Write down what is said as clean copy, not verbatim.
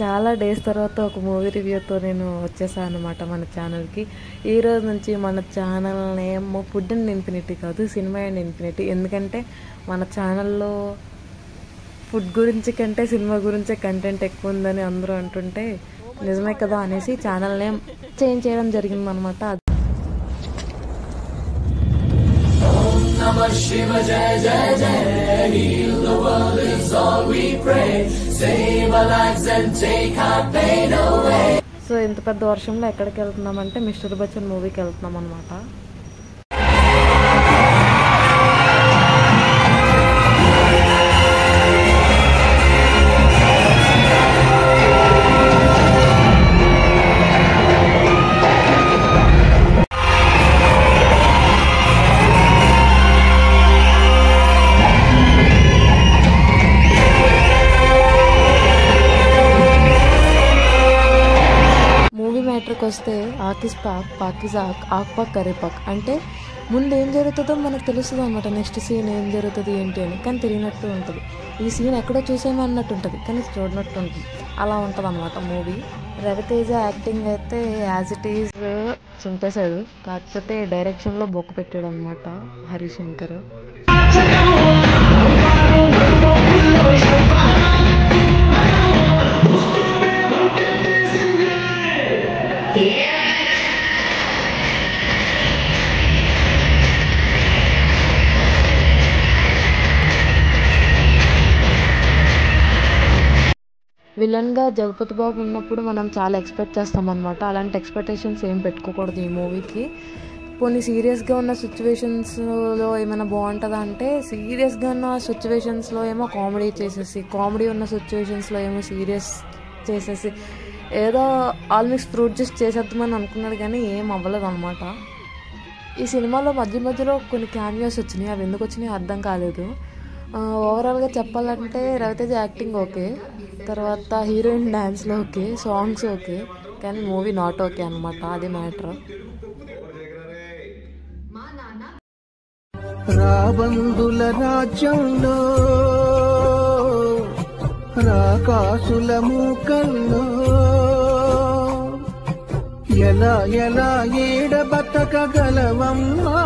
చాలా డేస్ తర్వాత ఒక మూవీ రివ్యూతో నేను వచ్చేసాను అనమాట మన ఛానల్కి. ఈ రోజు నుంచి మన channel name food and infinity కాదు, సినిమా అండ్ ఇన్ఫినిటీ. ఎందుకంటే మన ఛానల్లో ఫుడ్ గురించి కంటే సినిమా గురించే కంటెంట్ ఎక్కువ ఉందని అందరూ అంటుంటే నిజమే కదా అనేసి ఛానల్ నేమ్ చేంజ్ చేయడం జరిగిందనమాట. Namah Shiva Jai Jai Jai, heal the world is all we pray, save our lives and take our pain away. So ఇంత పెద్ద వర్షంలో ఎక్కడికి వెళ్తున్నామంటే మిస్టర్ బచ్చన్ మూవీకి వెళ్తున్నాం అనమాట. మ్యాటర్కి వస్తే ఆకిస్ పాక్ పాకిజ్ ఆక్ ఆక్ పాక్ కరేపాక్ అంటే ముందు ఏం జరుగుతుందో మనకు తెలుస్తుంది అనమాట. నెక్స్ట్ సీన్ ఏం జరుగుతుంది ఏంటి అని, కానీ తెలియనట్టు ఉంటుంది. ఈ సీన్ ఎక్కడో చూసేమో అన్నట్టు ఉంటుంది, కానీ చూడనట్టు ఉంటుంది. అలా ఉంటుంది అనమాట మూవీ. రవితేజ యాక్టింగ్ అయితే యాజ్ ఇట్ ఈజ్ చింపేశాడు, కాకపోతే డైరెక్షన్లో బొక్క పెట్టాడు అనమాట హరిశంకర్. విలన్గా జగపతి బాబు ఉన్నప్పుడు మనం చాలా ఎక్స్పెక్ట్ చేస్తామన్నమాట. అలాంటి ఎక్స్పెక్టేషన్స్ ఏం పెట్టుకోకూడదు ఈ మూవీకి. కొన్ని సీరియస్గా ఉన్న సిచ్యువేషన్స్లో ఏమైనా బాగుంటుందా అంటే, సీరియస్గా ఉన్న సిచ్యువేషన్స్లో ఏమో కామెడీ చేసేసి, కామెడీ ఉన్న సిచ్యువేషన్స్లో ఏమో సీరియస్ చేసేసి, ఏదో ఆల్మిక్స్ ఫ్రూట్ జ్యూస్ చేసేద్దామని అనుకున్నాడు, కానీ ఏం అవ్వలేదు అనమాట. ఈ సినిమాలో మధ్య మధ్యలో కొన్ని క్యామియోస్ వచ్చినాయి, అవి ఎందుకు వచ్చినాయి అర్థం కాలేదు. ఓవరాల్గా చెప్పాలంటే రవితేజ యాక్టింగ్ ఓకే, తర్వాత హీరోయిన్ డ్యాన్స్లో ఓకే, సాంగ్స్ ఓకే, కానీ మూవీ నాట్ ఓకే అనమాట. అది మ్యాటర్. రాబందుల రాజ్యంలో రాకాసుల మూకల్లో ఎలా ఎలా ఏడ బతకగలవమ్మా.